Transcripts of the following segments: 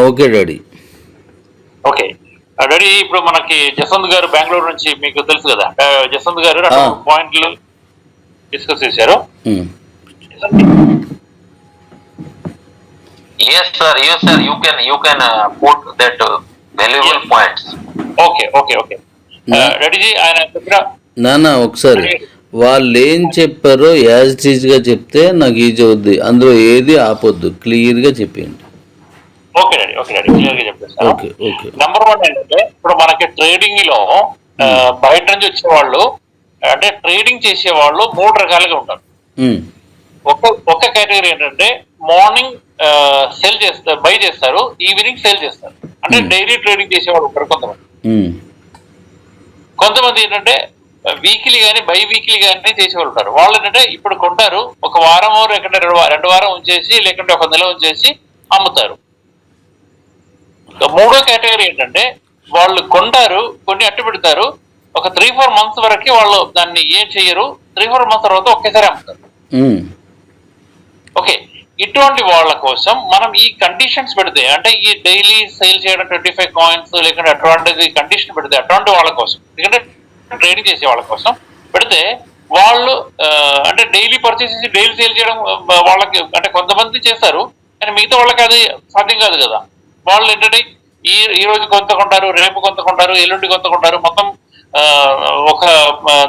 Okay daddy. Okay daddy, ఇప్పుడు మనకి జసవంత్ గారు బెంగళూరు నుంచి మీకు తెలుసు కదా, జసవంత్ గారు 2 పాయింట్లు డిస్కస్ చేశారు. Yes sir, you can put that valuable points. Okay డాడీజీ, ఆయన చెప్పిన నాన్న ఒకసారి వాళ్ళు ఏం చెప్పారో యాజ్ ఇట్ ఈజ్గా చెప్తే నాకు ఈజీ అవుద్ది. అందులో ఏది ఆపొద్దు, క్లియర్గా చెప్పండి. ఓకే డాడీ క్లియర్ గా చెప్పేస్తాను. నెంబర్ 1 ఏంటంటే, ఇప్పుడు మనకి ట్రేడింగ్ లో బయట నుంచి వచ్చే వాళ్ళు, అంటే ట్రేడింగ్ చేసే వాళ్ళు 3 రకాలుగా ఉంటారు. ఒక కేటగిరీ ఏంటంటే మార్నింగ్ సెల్ చేస్తారు, బై చేస్తారు, ఈవినింగ్ సేల్ చేస్తారు. అంటే డైలీ ట్రేడింగ్ చేసేవాళ్ళు ఉంటారు కొంతమంది ఏంటంటే వీక్లీ కానీ బై వీక్లీ కానీ చేసేవాళ్ళు ఉంటారు. వాళ్ళు ఏంటంటే ఇప్పుడు కొంటారు, ఒక వారం లేకుంటే 2 వారం ఉంచేసి, లేకుంటే 1 నెల ఉంచేసి అమ్ముతారు. మూడో కేటగిరీ ఏంటంటే, వాళ్ళు కొంటారు, కొన్ని అట్టు పెడతారు, ఒక 3-4 మంత్స్ వరకు వాళ్ళు దాన్ని ఏం చెయ్యరు, 3-4 మంత్స్ తర్వాత ఒకేసారి అమ్ముతారు. ఓకే, ఇటువంటి వాళ్ళ కోసం మనం ఈ కండిషన్స్ పెడితే, అంటే ఈ డైలీ సేల్ చేయడం 25 కాయిన్స్ లేకుంటే అటువంటిది కండిషన్ పెడితే, అటువంటి వాళ్ళ కోసం, ఎందుకంటే ట్రేడింగ్ చేసే వాళ్ళ కోసం పెడితే, వాళ్ళు అంటే డైలీ పర్చేస్ చేసి డైలీ సేల్ చేయడం వాళ్ళకి, అంటే కొంతమంది చేస్తారు కానీ మిగతా వాళ్ళకి అది సాధ్యం కాదు కదా. వాళ్ళు ఏంటంటే ఈ రోజు కొంత కొంటారు, రేపు కొంత కొంటారు, ఎల్లుండి కొంత కొంటారు, మొత్తం ఒక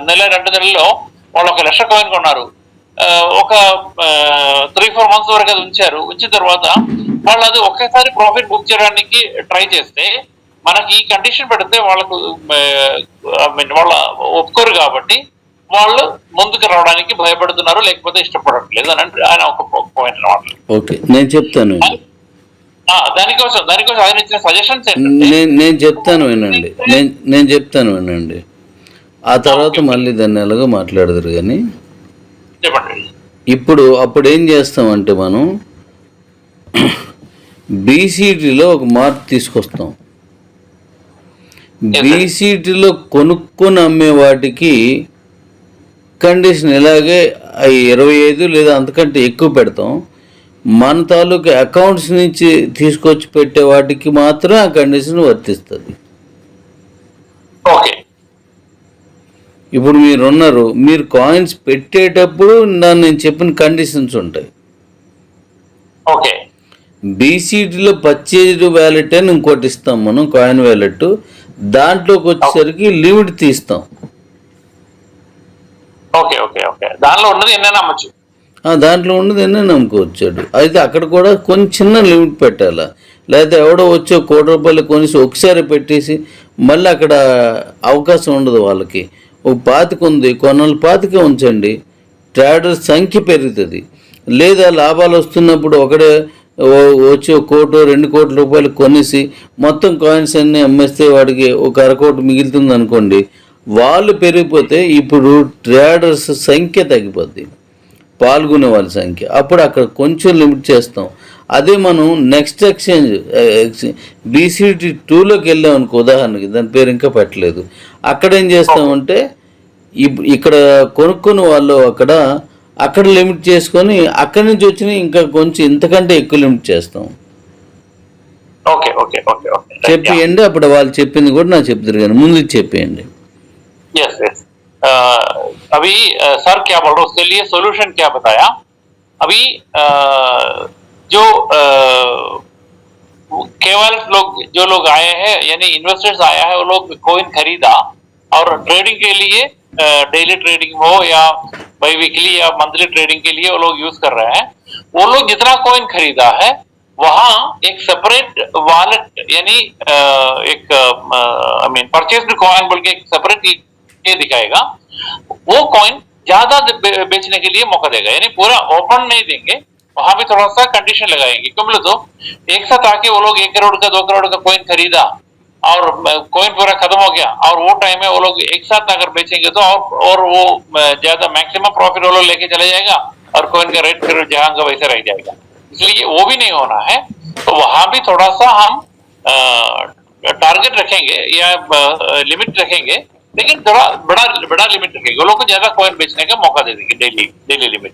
నెల 2 నెలల్లో వాళ్ళు 1 లక్ష కాయిన్ కొన్నారు, ఒక 3-4 మంత్స్ వరకు అది ఉంచారు. ఉంచిన తర్వాత వాళ్ళు అది ఒకేసారి ప్రాఫిట్ బుక్ చేయడానికి ట్రై చేస్తే, మనకి ఈ కండిషన్ పెడితే వాళ్ళకు వాళ్ళ ఒప్పుకోరు కాబట్టి వాళ్ళు ముందుకు రావడానికి భయపడుతున్నారు, లేకపోతే ఇష్టపడట్లేదు అని ఆయన ఒక పాయింట్ అన్నమాట. ఓకే, నేను చెప్తాను. దానికోసం ఆయన ఇచ్చిన సజెషన్స్ నేను చెప్తాను వినండి. ఆ తర్వాత మళ్ళీ దాన్ని ఎలాగో మాట్లాడదురు. కానీ అప్పుడు ఏం చేస్తామంటే, మనం బీసీటీలో ఒక మార్పు తీసుకొస్తాం. బీసీటీలో కొనుక్కొని అమ్మే వాటికి కండిషన్ ఇలాగే 25 లేదా అంతకంటే ఎక్కువ పెడతాం. మన తాలూకు అకౌంట్స్ నుంచి తీసుకొచ్చి పెట్టే వాటికి మాత్రం ఆ కండిషన్ వర్తిస్తుంది. ఇప్పుడు మీరు కాయిన్స్ పెట్టేటప్పుడు నేను చెప్పిన కండిషన్స్ ఉంటాయి. బీసీటీలో పర్చేజ్డ్ వ్యాలెట్ అని ఇంకోటి ఇస్తాం మనం, కాయిన్ వ్యాలెట్. దాంట్లోకి వచ్చేసరికి లిమిట్ తీస్తాం. దాంట్లో ఉన్నది ఎన్నైనా అమ్ముకోవచ్చాడు. అయితే అక్కడ కూడా కొంచెం చిన్న లిమిట్ పెట్టాలా, లేకపోతే ఎవడో వచ్చి 1 కోటి రూపాయలు కొనేసి ఒకసారి పెట్టేసి మళ్ళీ అక్కడ అవకాశం ఉండదు వాళ్ళకి. ఒక 25 ఉంది, కొన్నాళ్ళు 25 ఉంచండి, ట్రేడర్ సంఖ్య పెరుగుతుంది. లేదా లాభాలు వస్తున్నప్పుడు ఒకడే వచ్చి 1 కోటి 2 కోట్ల రూపాయలు కొనేసి మొత్తం కాయిన్స్ అన్నీ అమ్మేస్తే వాడికి ఒక 1/2 కోటి మిగులుతుంది అనుకోండి. వాళ్ళు పెరిగిపోతే ఇప్పుడు ట్రేడర్స్ సంఖ్య తగ్గిపోద్ది, పాల్గొనే వాళ్ళ సంఖ్య. అప్పుడు అక్కడ కొంచెం లిమిట్ చేస్తాం. అదే మనం నెక్స్ట్ ఎక్స్చేంజ్ బీసీటీ 2లోకి వెళ్ళాం అనుకో, ఉదాహరణకి, దాని పేరు ఇంకా పెట్టలేదు. అక్కడ ఏం చేస్తామంటే, ఇక్కడ కొనుక్కున్న వాళ్ళు అక్కడ లిమిట్ చేసుకొని అక్కడి నుంచి వచ్చిన ఇంకా కొంచెం ఇంతకంటే ఎక్కువ లిమిట్ చేస్తాం. చెప్పేయండి, అప్పుడు వాళ్ళు చెప్పింది కూడా నాకు చెప్తారు, కానీ ముందు చెప్పేయండి. अभी सर क्या बोल रहे हो, उसके लिए सोल्यूशन क्या बताया. अभी जो केवल जो लोग आए हैं, यानी इन्वेस्टर्स आया है, वो लोग कॉइन खरीदा और ट्रेडिंग के लिए, डेली ट्रेडिंग हो या बाई वीकली या मंथली ट्रेडिंग के लिए वो लोग यूज कर रहे हैं. वो लोग जितना कॉइन खरीदा है वहां एक सेपरेट वॉलेट, यानी एक आई मीन परचेस्ड कॉइन बोल के एक सेपरेट ये दिखाएगा. वो कॉइन ज्यादा बेचने के लिए मौका देगा, यानी पूरा ओपन नहीं देंगे, वहां भी थोड़ा सा कंडीशन लगाएंगे. क्यों बोले तो एक साथ आके वो लोग 1 करोड़ का 2 करोड़ का कॉइन खरीदा और कॉइन पूरा खत्म हो गया, और वो टाइम में वो लोग एक साथ अगर बेचेंगे तो और वो ज्यादा मैक्सिमम प्रॉफिट वो लोग लेके चले जाएगा, और कॉइन का रेट फिर जहां का वैसे रह जाएगा. इसलिए वो भी नहीं होना है. तो वहां भी थोड़ा सा हम टारगेट रखेंगे या लिमिट रखेंगे, लेकिन थोड़ा बड़ा लिमिट रखेंगे. वो लोग को ज्यादा कॉइन बेचने का मौका दे देंगे, डेली लिमिट.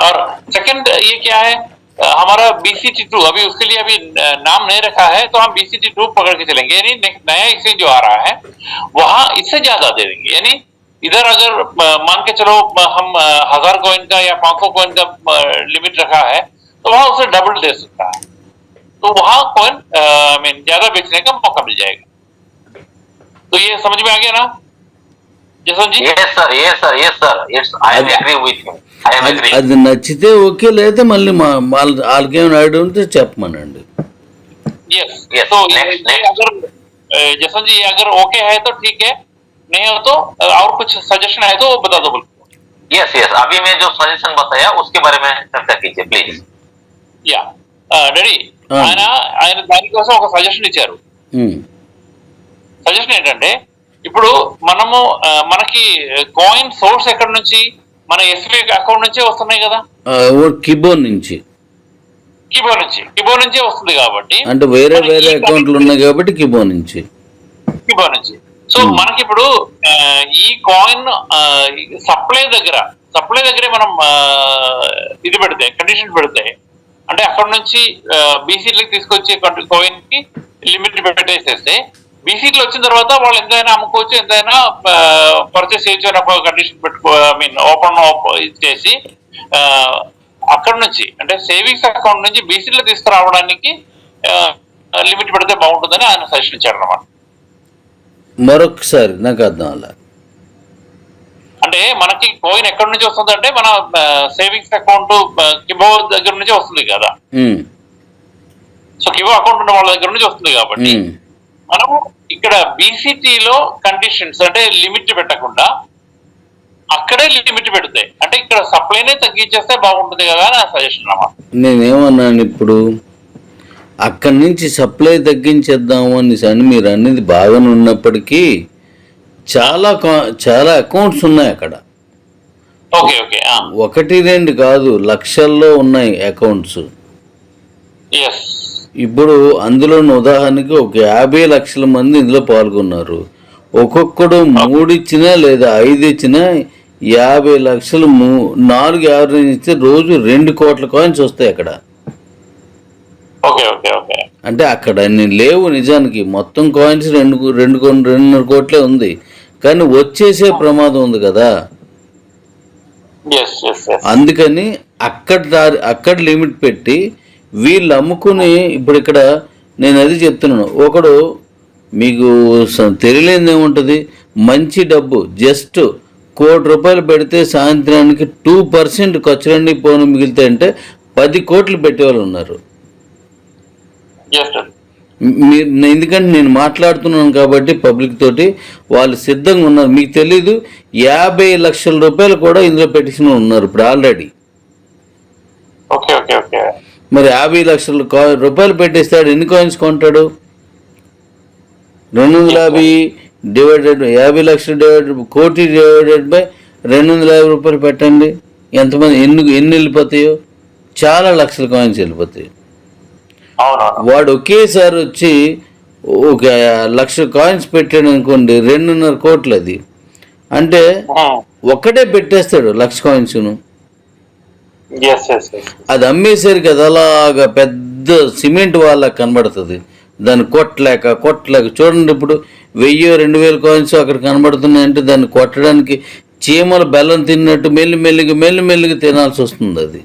और सेकंड ये क्या है, हमारा BCT2 अभी उसके लिए अभी नाम नहीं रखा है, तो हम BCT2 पकड़ के चलेंगे, यानी नया एक्सचेंज जो आ रहा है वहां इससे ज्यादा दे देंगे। यानी इधर अगर मान के चलो हम 1000 कॉइन का या 500 कॉइन का लिमिट रखा है, तो वहां उसे डबल दे सकता है, तो वहां कॉइन आई मीन ज्यादा बेचने का मौका मिल जाएगा। तो ये समझ में आ गया ना जसवंत जी? yes sir, yes sir, yes sir, yes, I am agree with you, I am agree. అది నచ్చితే ఓకే, లేదా మళ్ళీ వాళ్ళకేమైనా ఐడియా ఉంటే చెప్పమనండి. यस Yes, तो next, ये next. अगर जसवंत जी अगर ओके है तो ठीक है, नहीं हो तो और कुछ सजेशन है तो वो बता दो बोल। yes yes, अभी मैं जो सजेशन बताया उसके बारे में चर्चा कीजिए प्लीज. యా డాడీ ఆయన దానికోసం ఒక సజెషన్ ఇచ్చారు. ఉమ్. సజెషన్ ఏంటంటే ఇప్పుడు మనము మనకి కాయిన్ సోర్స్ ఎక్కడ నుంచి, మన ఎస్బీఐ అకౌంట్ నుంచే వస్తున్నాయి కదా, కిబో నుంచి, కిబో నుంచే వస్తుంది కాబట్టి, అంటే వేరే వేరే అకౌంట్లు ఉన్నాయి కాబట్టి కిబో నుంచి. సో మనకి ఇప్పుడు ఈ కాయిన్ సప్లై దగ్గరే మనం ఇది పెడితే, కండిషన్ పెడితే, అంటే అక్కడ నుంచి బీసీలకు తీసుకొచ్చే కాయిన్ కి లిమిట్ పెట్టేసేస్తే, బీసీలు వచ్చిన తర్వాత వాళ్ళు ఎంతైనా అమ్ముకోవచ్చు, ఎంతైనా పర్చేస్ చేయొచ్చు అని ఒక కండిషన్ పెట్టుకో, ఐ మీన్ ఓపెన్ చేసి అక్కడ నుంచి అంటే సేవింగ్స్ అకౌంట్ నుంచి బీసీలో తీసుకురావడానికి లిమిట్ పెడితే బాగుంటుందని ఆయన సజెషన్ ఇచ్చారు అన్నమాట. మరొకసారి నాకు అర్థం అలా అంటే మనకి కాయిన్ ఎక్కడి నుంచి వస్తుంది అంటే మన సేవింగ్స్ అకౌంట్ కిబో దగ్గర నుంచి వస్తుంది కదా. సో కిబో అకౌంట్ ఉన్న వాళ్ళ దగ్గర నుంచి వస్తుంది కాబట్టి మనము ఇక్కడ బీసీటీలో కండిషన్స్ అంటే లిమిట్ పెట్టకుండా అక్కడే లిమిట్ పెడితే, అంటే ఇక్కడ సప్లైనే తగ్గించేస్తే బాగుంటుంది కదా అని సజెషన్ అన్నమాట. నేనేమన్నాను ఇప్పుడు, అక్కడి నుంచి సప్లై తగ్గించేద్దాము అని మీరు అనేది బాగానే ఉన్నప్పటికీ చాలా అకౌంట్స్ ఉన్నాయి అక్కడ. ఓకే ఓకే, ఒకటి రెండు కాదు, లక్షల్లో ఉన్నాయి అకౌంట్స్. ఎస్, ఇప్పుడు అందులో ఉదాహరణకి ఒక 50 లక్షల మంది ఇందులో పాల్గొన్నారు. ఒక్కొక్కడు 3 ఇచ్చినా లేదా 5 ఇచ్చినా 50 లక్షలు 4 యావరేజ్ ఇస్తే రోజు 2 కోట్ల కాయిన్స్ వస్తాయి అక్కడ. ఓకే ఓకే ఓకే, అంటే అక్కడ లేవు నిజానికి, మొత్తం కాయిన్స్ 2.5 కోట్లే ఉంది, కానీ వచ్చేసే ప్రమాదం ఉంది కదా. అందుకని అక్కడ లిమిట్ పెట్టి వీళ్ళు అమ్ముకుని, ఇప్పుడు ఇక్కడ నేను అది చెప్తున్నాను, ఒకడు మీకు తెలియలేని ఏముంటుంది, మంచి డబ్బు జస్ట్ ₹1 పెడితే సాయంత్రానికి 2% ఖర్చులన్నీ పోను మిగిలితే అంటే 10 కోట్లు పెట్టేవాళ్ళు ఉన్నారు. మీరు ఎందుకంటే నేను మాట్లాడుతున్నాను కాబట్టి పబ్లిక్ తోటి వాళ్ళు సిద్ధంగా ఉన్నారు. మీకు తెలీదు, 50 లక్షల రూపాయలు కూడా ఇందులో పెట్టిన ఉన్నారు ఇప్పుడు ఆల్రెడీ. మరి 50 లక్షల రూపాయలు పెట్టేస్తాడు, ఎన్ని కాయిన్స్ కొంటాడు? 250 డివైడెడ్ 50 లక్షలు డివైడెడ్ కోటి డివైడెడ్ బై 250 రూపాయలు పెట్టండి, ఎంతమంది ఎన్ని వెళ్ళిపోతాయో, చాలా లక్షల కాయిన్స్ వెళ్ళిపోతాయి. వాడు ఒకేసారి వచ్చి ఒక 1,00,000 కాయిన్స్ పెట్టాడు అనుకోండి, 2.5 కోట్లు. అది అంటే ఒక్కటే పెట్టేస్తాడు 1,00,000 కాయిన్స్ను. అది అమ్మేసరికి అది అలాగా పెద్ద సిమెంట్ వాళ్ళ కనబడుతుంది, దాన్ని కొట్టలేక చూడండి. ఇప్పుడు 1000-2000 కాయిన్స్ అక్కడ కనబడుతున్నాయంటే దాన్ని కొట్టడానికి చీమలు బెల్లం తిన్నట్టు మెల్లిమెల్లిగా తినాల్సి వస్తుంది అది.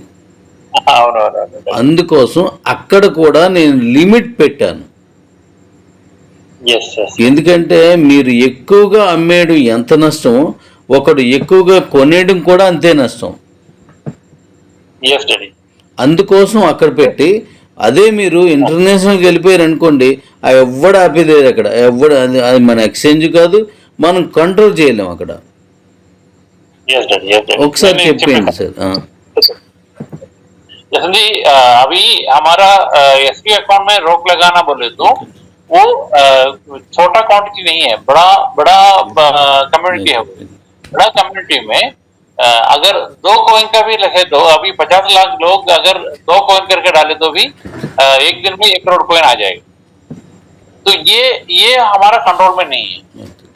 అందుకోసం అక్కడ కూడా నేను లిమిట్ పెట్టాను. ఎందుకంటే మీరు ఎక్కువగా అమ్మేయడం ఎంత నష్టమో, ఒకడు ఎక్కువగా కొనేయడం కూడా అంతే నష్టం. అందుకోసం అక్కడ పెట్టి, అదే మీరు ఇంటర్నేషనల్కి వెళ్ళిపోయారు అనుకోండి, అవి ఎవ్వడు ఆపేదేది అక్కడ, అది మన ఎక్స్చేంజ్ కాదు, మనం కంట్రోల్ చేయలేము అక్కడ. ఒకసారి చెప్పండి సార్. जी अभी हमारा एसबी अकाउंट में रोक लगाना बोले तो वो छोटा क्वांटिटी नहीं है, बड़ा कम्युनिटी है। बड़ा कम्युनिटी में अगर 2 कॉइन का भी रखे, अभी 50 लाख लोग अगर 2 कॉइन करके डाले तो भी एक दिन में 1 करोड़ कॉइन आ जाएगा। तो ये हमारा कंट्रोल में नहीं है,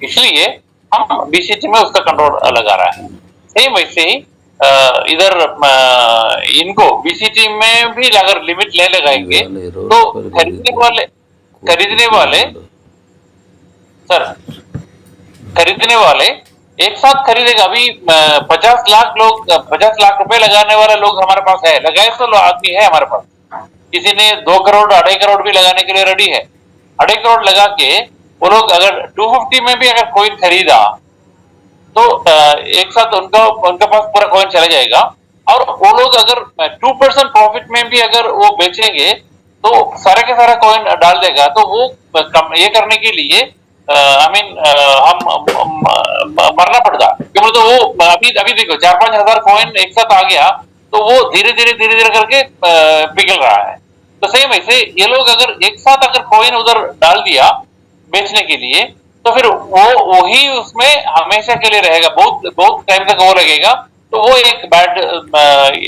इसलिए हम बीसीटी में उसका कंट्रोल लगा रहा है। सेम वैसे ही इधर इनको बीसीटी में भी अगर लिमिट ले लगाएंगे तो खरीदने वाले सर खरीदने वाले एक साथ खरीदेगा। अभी 50 लाख रुपए लगाने वाला लोग हमारे पास है, लगाए तो आदमी है हमारे पास। किसी ने 2 करोड़ 2.5 करोड़ भी लगाने के लिए रेडी है। 2.5 करोड़ लगा के वो लोग अगर 250 में भी अगर कॉइन खरीदा तो एक साथ उनका पास पूरा कॉइन चला जाएगा। और वो लोग अगर 2% प्रॉफिट में भी अगर वो बेचेंगे तो सारे के सारा कॉइन डाल देगा। तो वो ये करने के लिए हम मरना पड़ता क्यों? तो वो अभी देखो 4-5 हजार कॉइन एक साथ आ गया तो वो धीरे धीरे करके पिघल रहा है। तो सेम ऐसे ये लोग अगर एक साथ अगर कॉइन उधर डाल दिया बेचने के लिए तो फिर वही उसमें हमेशा के लिए रहेगा, बहुत टाइम तक वो लगेगा। तो वो एक बैड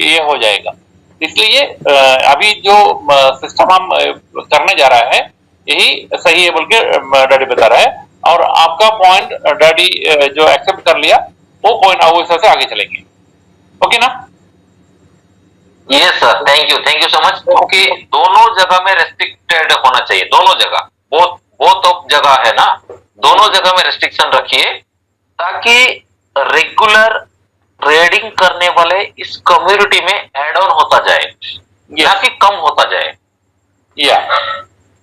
ये हो जाएगा। इसलिए अभी जो सिस्टम हम करने जा रहा है यही सही है बोल के डैडी बता रहा है। और आपका पॉइंट डैडी जो एक्सेप्ट कर लिया वो पॉइंट वो हिसाब से आगे चलेंगे। ओके ना? Yes sir, thank you so much. क्योंकि दोनों जगह में रेस्ट्रिक्टेड होना चाहिए, दोनों जगह, बहुत जगह है ना, दोनों जगह में रेस्ट्रिक्शन रखिए ताकि रेगुलर ट्रेडिंग करने वाले इस कम्युनिटी में एड ऑन होता जाए, या कि कम होता जाए। या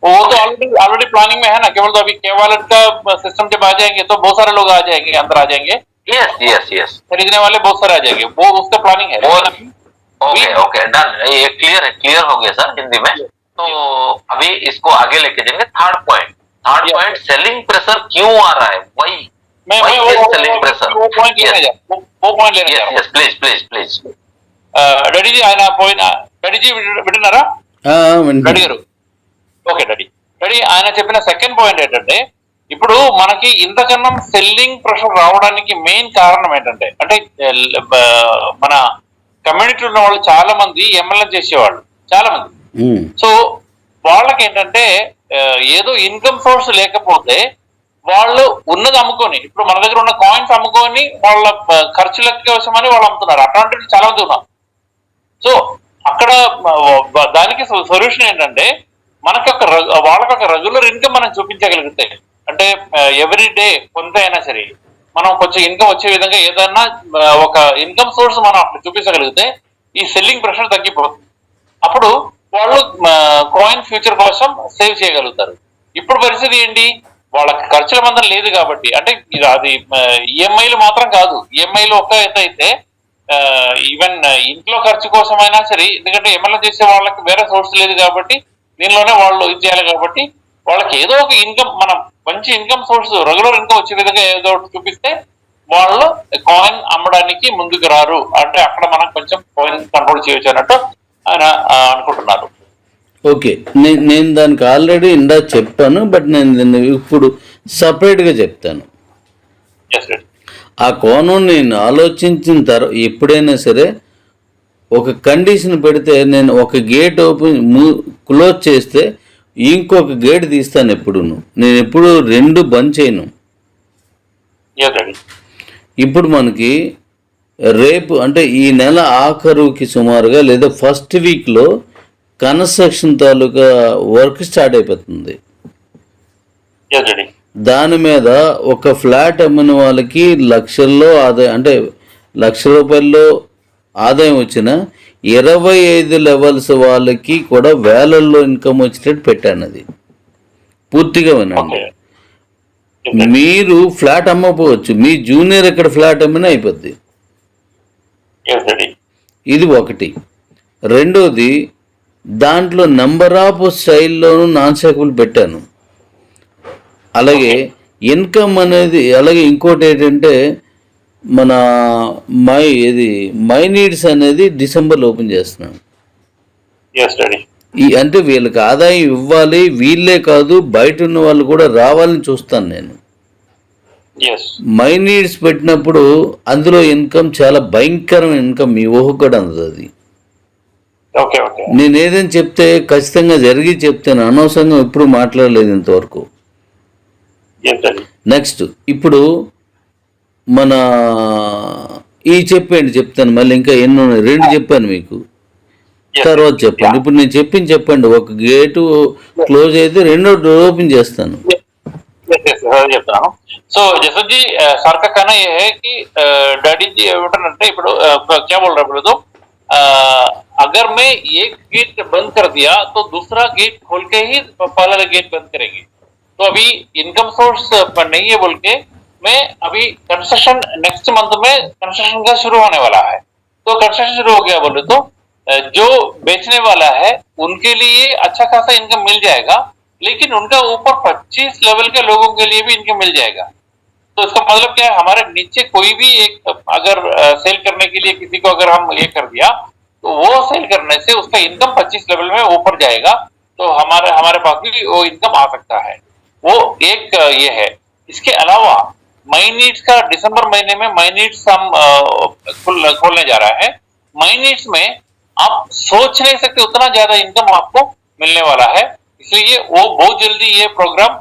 वो तो ऑलरेडी प्लानिंग में है ना। केवल तो अभी के-वॉलेट का सिस्टम जब आ जाएंगे तो बहुत सारे लोग आ जाएंगे, अंदर आ जाएंगे। यस खरीदने वाले बहुत सारे आ जाएंगे, वो उसका प्लानिंग है। ओके डन, ये क्लियर हो गया सर हिंदी में। तो अभी इसको आगे लेके जाएंगे। थर्ड पॉइंट सेलिंग प्रेशर क्यों आ रहा है, वही सेलिंग प्रेशर, वो पॉइंट लेने जा रहा हूं। यस प्लीज डैडी जी ఆయన పోయిన डैडी जी వింటున్నారా? डैडी గారు ఓకే डैडी ఆయన చెప్పిన సెకండ్ పాయింట్ ఏంటంటే ఇప్పుడు మనకి ఇంతకన్నా సెల్లింగ్ ప్రెషర్ రావడానికి మెయిన్ కారణం ఏంటంటే అంటే మన కమ్యూనిటీ ఉన్న వాళ్ళు చాలా మంది ఎంఎల్ఎం చేసేవాళ్ళు చాలా మంది. సో వాళ్ళకి ఏంటంటే ఏదో ఇన్కమ్ సోర్స్ లేకపోతే వాళ్ళు ఉన్నది అమ్ముకొని ఇప్పుడు మన దగ్గర ఉన్న కాయిన్స్ అమ్ముకొని వాళ్ళ ఖర్చుల కోసమని వాళ్ళు అమ్ముతున్నారు. అట్లాంటి చాలా మంది ఉన్నారు. సో అక్కడ దానికి సొల్యూషన్ ఏంటంటే వాళ్ళకి ఒక రెగ్యులర్ ఇన్కమ్ మనం చూపించగలిగితే అంటే ఎవ్రీ డే కొంత అయినా సరే మనం కొంచెం ఇన్కమ్ వచ్చే విధంగా ఏదన్నా ఒక ఇన్కమ్ సోర్స్ మనం అక్కడ చూపించగలిగితే ఈ సెల్లింగ్ ప్రెషర్ తగ్గిపోతుంది. అప్పుడు వాళ్ళు కాయిన్ ఫ్యూచర్ కోసం సేవ్ చేయగలుగుతారు. ఇప్పుడు పరిస్థితి ఏంటి, వాళ్ళకి ఖర్చుల మందం లేదు కాబట్టి అంటే అది ఈఎంఐలు మాత్రం కాదు, ఈఎంఐలు ఒక్క అయితే ఈవెన్ ఇంట్లో ఖర్చు కోసమైనా సరే, ఎందుకంటే ఎంఎల్ఏ చేసే వాళ్ళకి వేరే సోర్స్ లేదు కాబట్టి దీనిలోనే వాళ్ళు ఇది చేయాలి కాబట్టి వాళ్ళకి ఏదో ఒక ఇన్కమ్ మనం మంచి ఇన్కమ్ సోర్స్ రెగ్యులర్ ఇన్కమ్ వచ్చే విధంగా ఏదో ఒకటి చూపిస్తే వాళ్ళు కాయిన్ అమ్మడానికి ముందుకు రారు. అంటే అక్కడ మనం కొంచెం కాయిన్ కంట్రోల్ చేయొచ్చు అన్నట్టు ఆయన అనుకుంటున్నారు. ఓకే, నేను దానికి ఆల్రెడీ ఇందా చెప్పాను, బట్ నేను దీన్ని ఇప్పుడు సపరేట్గా చెప్తాను. ఆ కోణం నేను ఆలోచించిన తర్వాత ఎప్పుడైనా సరే ఒక కండిషన్ పెడితే నేను ఒక గేట్ క్లోజ్ చేస్తే ఇంకొక గేట్ తీస్తాను. నేను ఎప్పుడు 2 బంద్ చేయను. ఇప్పుడు మనకి రేపు అంటే ఈ నెల ఆఖరుకి సుమారుగా లేదా ఫస్ట్ వీక్లో కన్స్ట్రక్షన్ తాలూకా వర్క్ స్టార్ట్ అయిపోతుంది. దాని మీద ఒక ఫ్లాట్ అమ్మిన వాళ్ళకి లక్షల్లో ఆదాయం అంటే ₹1,00,000 ఆదాయం వచ్చిన 25 లెవెల్స్ వాళ్ళకి కూడా వేలల్లో ఇన్కమ్ వచ్చేటట్టు పెట్టాను. అది పూర్తిగా వినండి. మీరు ఫ్లాట్ అమ్మకపోవచ్చు, మీ జూనియర్ ఎక్కడ ఫ్లాట్ అమ్మినా అయిపోద్ది. ఇది ఒకటి. రెండోది, దాంట్లో నెంబర్ ఆఫ్ స్టైల్లోనూ నాన్ స్టాకబుల్ పెట్టాను. అలాగే ఇన్కమ్ అనేది, అలాగే ఇంకోటి ఏంటంటే మన మై నీడ్స్ అనేది డిసెంబర్లో ఓపెన్ చేస్తున్నాను. అంటే వీళ్ళకి ఆదాయం ఇవ్వాలి, వీళ్ళే కాదు బయట ఉన్న వాళ్ళు కూడా రావాలని చూస్తాను నేను. మై నీడ్స్ పెట్టినప్పుడు అందులో ఇన్కమ్ చాలా భయంకరమైన ఇన్కమ్, మీ ఊహకు కూడా అందదు అది. నేను ఏదైనా చెప్తే ఖచ్చితంగా జరిగి చెప్తాను, అనవసరంగా ఎప్పుడు మాట్లాడలేదు ఇంతవరకు. నెక్స్ట్, ఇప్పుడు మన ఈ చెప్పండి, చెప్తాను మళ్ళీ. ఇంకా ఎన్ని ఉన్నాయి? 2 చెప్పాను మీకు, తర్వాత చెప్పండి. ఇప్పుడు నేను చెప్పండి. ఒక గేటు క్లోజ్ అయితే రెండో డోర్ ఓపెన్ చేస్తాను. చెప్తాను. సో जैसे जी सर का कहना यह है कि डैडी जी ఏమంటారంటే ఇప్పుడు क्या बोल रहे बोले तो अगर मैं एक गेट बंद कर दिया तो दूसरा गेट खोल के ही पहला गेट बंद करेंगे, तो अभी इनकम सोर्स नहीं है बोल के मैं अभी कंस्ट्रक्शन नेक्स्ट मंथ में कंस्ट्रक्शन का शुरू होने वाला है, तो कंस्ट्रक्शन शुरू हो गया बोले तो जो बेचने वाला है उनके लिए अच्छा खासा इनकम मिल जाएगा, लेकिन उनका ऊपर 25 लेवल के लोगों के लिए भी इनकम मिल जाएगा। तो इसका मतलब क्या है, हमारे नीचे कोई भी एक अगर सेल करने के लिए किसी को अगर हम ये कर दिया तो वो सेल करने से उसका इनकम 25 लेवल में ऊपर जाएगा, तो हमारे पास भी वो इनकम आ सकता है। वो एक ये है। इसके अलावा माई नीड्स का दिसंबर महीने में माई नीड्स हम खोलने जा रहा है। माई नीड्स में आप सोच नहीं सकते उतना ज्यादा इनकम आपको मिलने वाला है, इसलिए वो बहुत जल्दी ये प्रोग्राम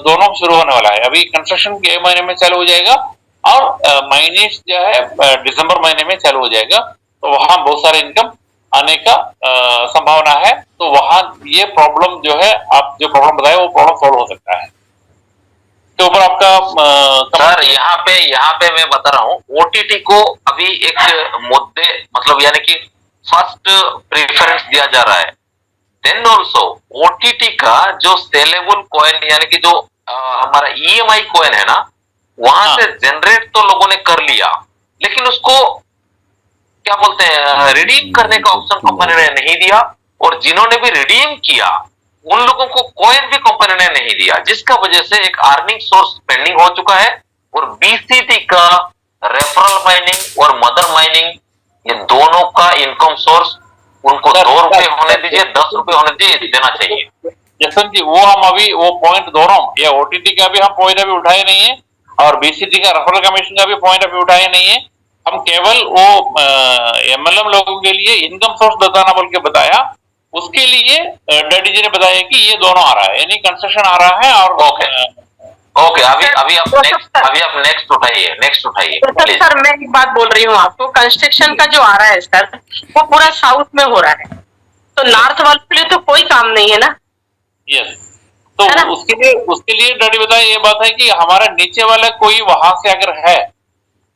दोनों शुरू होने वाला है। अभी कंस्ट्रक्शन के महीने में चालू हो जाएगा और माई नीड्स जो है दिसंबर महीने में चालू हो जाएगा, तो वहां बहुत सारे इनकम आने का संभावना है। तो वहां ये प्रॉब्लम जो है, आप जो प्रॉब्लम बताए वो प्रॉब्लम सॉल्व हो सकता है। तो ऊपर आपका सर यहाँ पे मैं बता रहा हूँ, ओटीटी को अभी एक मुद्दे मतलब यानी कि फर्स्ट प्रेफरेंस दिया जा रहा है। देन ऑल्सो ओटीटी का जो सेलेबल कॉइन यानी कि जो हमारा ईएमआई कॉइन है ना, वहां से जनरेट तो लोगों ने कर लिया, लेकिन उसको क्या बोलते हैं रिडीम करने का ऑप्शन कंपनी ने नहीं दिया, और जिन्होंने भी रिडीम किया उन लोगों को कॉइन भी कंपनी ने नहीं दिया, जिसका वजह से एक अर्निंग सोर्स पेंडिंग हो चुका है। और बीसीटी का रेफरल माइनिंग और मदर माइनिंग, ये दोनों का इनकम सोर्स उनको 2 रुपए होने दीजिए, 10 रुपए होने दीजिए, देना चाहिए। जसवंत जी, वो हम अभी वो पॉइंट दोनों, ये ओटीटी का भी हम पॉइंट अभी उठाए नहीं है और बीसीटी का रेफरल कमीशन का भी पॉइंट अभी उठाए नहीं है। हम केवल वो एमएलएम लोगों के लिए इनकम सोर्स बताना बोल के बताया। उसके लिए डैडी जी ने बताया कि ये दोनों आ रहा है, यानी कंस्ट्रक्शन आ रहा है और ओके अभी आप नेक्स्ट उठाइए तो सर मैं एक बात बोल रही हूँ आपको, कंस्ट्रक्शन का जो आ रहा है सर वो पूरा साउथ में हो रहा है, तो नॉर्थ वाले के लिए तो कोई काम नहीं है ना। यस, तो उसके लिए डैडी बताया ये बात है कि हमारा नीचे वाला कोई वहां से अगर है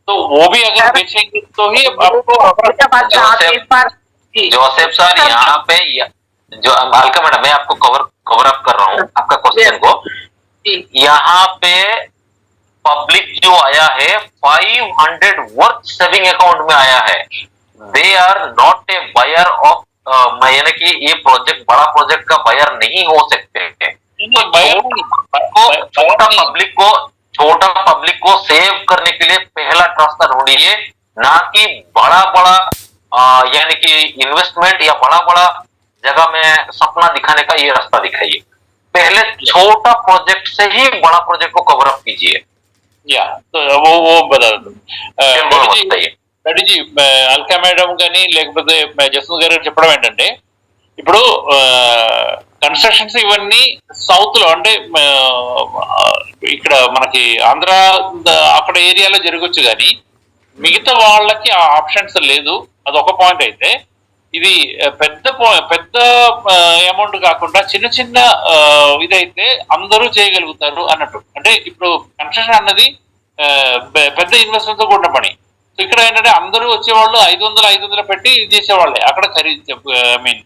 तो वो भी अगर बेचेंगे तो ही आपको जोसेफ सर यहाँ पे जो अलका मैडम, मैं आपको कवर अप कर रहा हूँ आपका क्वेश्चन को। यहाँ पे पब्लिक जो आया है 500 वर्थ सेविंग अकाउंट में आया है। They are not a buyer of, यानी कि ये प्रोजेक्ट बड़ा प्रोजेक्ट का बायर नहीं हो सकते हैं। छोटा पब्लिक को सेव करने के लिए पहला रास्ता ढूंढिए, ना कि बड़ा यानी कि इन्वेस्टमेंट या बड़ा जगह में सपना दिखाने का ये रास्ता दिखाइए। पहले छोटा प्रोजेक्ट से ही बड़ा प्रोजेक्ट को कवर अप कीजिए। या तो वो बता दो రెడ్డి జీ, అల్కా మేడం కానీ లేకపోతే జస్వంత్ గారు చెప్పడం ఏంటంటే, ఇప్పుడు కన్స్ట్రక్షన్స్ ఇవన్నీ సౌత్ లో అంటే ఇక్కడ మనకి ఆంధ్ర అక్కడ ఏరియాలో జరగచ్చు, కానీ మిగతా వాళ్ళకి ఆ ఆప్షన్స్ లేదు. అదొక పాయింట్. అయితే ఇది పెద్ద అమౌంట్ కాకుండా చిన్న ఇదైతే అందరూ చేయగలుగుతారు అన్నట్టు. అంటే ఇప్పుడు కన్స్ట్రక్షన్ అన్నది పెద్ద ఇన్వెస్ట్మెంట్ తో కూడిన పని. సో ఇక్కడ ఏంటంటే అందరూ వచ్చేవాళ్ళు 500 పెట్టి ఇది చేసేవాళ్ళే. అక్కడ ఖరీదు ఐ మీన్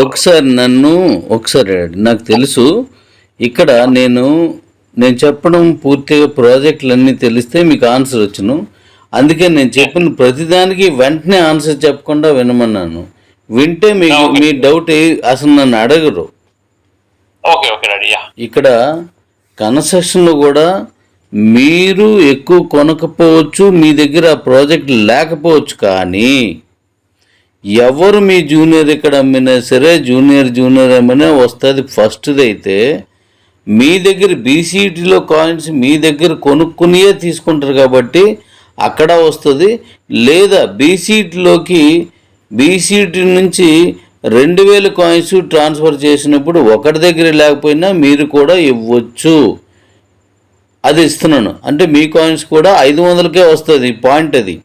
ఒకసారి నాకు తెలుసు. ఇక్కడ నేను చెప్పడం పూర్తిగా ప్రాజెక్టులన్నీ తెలిస్తే మీకు ఆన్సర్ వచ్చును. అందుకే నేను చెప్పిన ప్రతిదానికి వెంటనే ఆన్సర్ చెప్పకుండా వినమన్నాను. వింటే మీకు మీ డౌట్ అసలు నన్ను అడగరు. ఇక్కడ కన్స్ట్రక్షన్లో కూడా మీరు ఎక్కువ కొనకపోవచ్చు, మీ దగ్గర ప్రాజెక్ట్ లేకపోవచ్చు, కానీ ఎవరు మీ జూనియర్ ఇక్కడ అమ్మినా సరే జూనియర్ అమ్మినా వస్తుంది ఫస్ట్ది. అయితే మీ దగ్గర బీసీటీలో కాయిన్స్ మీ దగ్గర కొనుక్కునియే తీసుకుంటారు కాబట్టి అక్కడ వస్తుంది. లేదా బీసీటీ నుంచి 2000 కాయిన్స్ ట్రాన్స్ఫర్ చేసినప్పుడు ఒకటి దగ్గర లేకపోయినా మీరు కూడా ఇవ్వచ్చు. అది ఇస్తున్నాను అంటే మీ కాయిన్స్ కూడా 500కే వస్తుంది. పాయింట్ అది.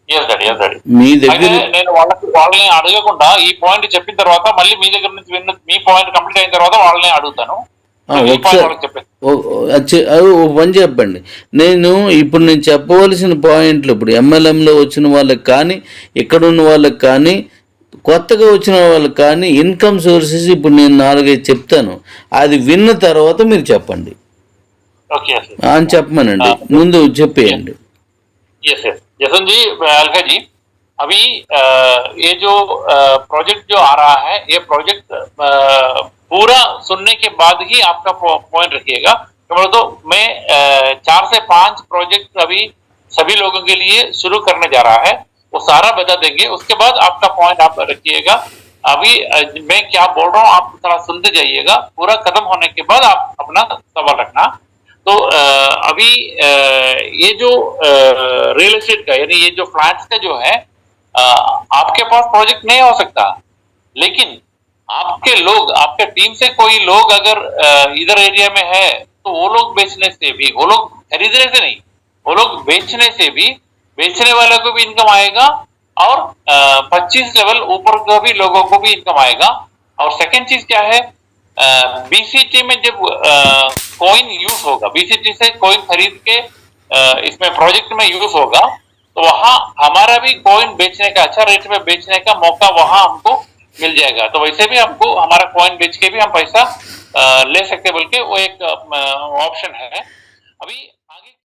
ఎస్ డాడీ ఎస్ డాడీ మీ అయితే దగ్గర నేను వాళ్ళని అడగకుండా ఈ పాయింట్ చెప్పిన తర్వాత మళ్ళీ మీ దగ్గర నుంచి మీ పాయింట్ కంప్లీట్ అయిన తర్వాత వాళ్ళని అడుగుతాను. ఈ పాయింట్ ఒకసారి వాళ్ళకి చెప్పేసి అది ఓ పని చెప్పండి. నేను చెప్పవలసిన పాయింట్లు ఇప్పుడు ఎంఎల్ఎంలో వచ్చిన వాళ్ళకి కానీ ఇక్కడ ఉన్న వాళ్ళకి కానీ కొత్తగా వచ్చిన వాళ్ళకి కానీ ఇన్కమ్ సోర్సెస్ ఇప్పుడు నేను 4-5 చెప్తాను. అది విన్న తర్వాత మీరు చెప్పండి ఓకే అని చెప్పమనండి. ముందు చెప్పేయండి. यस यस जसवंत जी अलका जी अभी ये जो प्रोजेक्ट जो आ रहा है ये प्रोजेक्ट पूरा सुनने के बाद ही आपका पॉइंट रखिएगा। तो मैं 4 से 5 प्रोजेक्ट अभी सभी लोगों के लिए शुरू करने जा रहा है, वो सारा बता देंगे, उसके बाद आपका पॉइंट आप रखिएगा। अभी मैं क्या बोल रहा हूँ आप थोड़ा सुनते जाइएगा, पूरा खत्म होने के बाद आप अपना सवाल रखना। तो अभी ये जो रियल एस्टेट का यानी ये जो फ्लैट्स का जो है आपके पास प्रोजेक्ट नहीं हो सकता, लेकिन आपके लोग आपके टीम से कोई लोग अगर इधर एरिया में है तो वो लोग बेचने से भी, वो लोग खरीदने से नहीं, वो लोग बेचने से भी, बेचने वालों को भी इनकम आएगा और 25 लेवल ऊपर का भी लोगों को भी इनकम आएगा। और सेकंड चीज क्या है, बीसीटी में जब कॉइन यूज होगा, बीसीटी से कॉइन खरीद के इसमें प्रोजेक्ट में यूज होगा तो वहां हमारा भी कॉइन बेचने का, अच्छा रेट में बेचने का मौका वहां हमको मिल जाएगा। तो वैसे भी हमको हमारा कॉइन बेच के भी हम पैसा ले सकते, बल्कि वो एक ऑप्शन है। अभी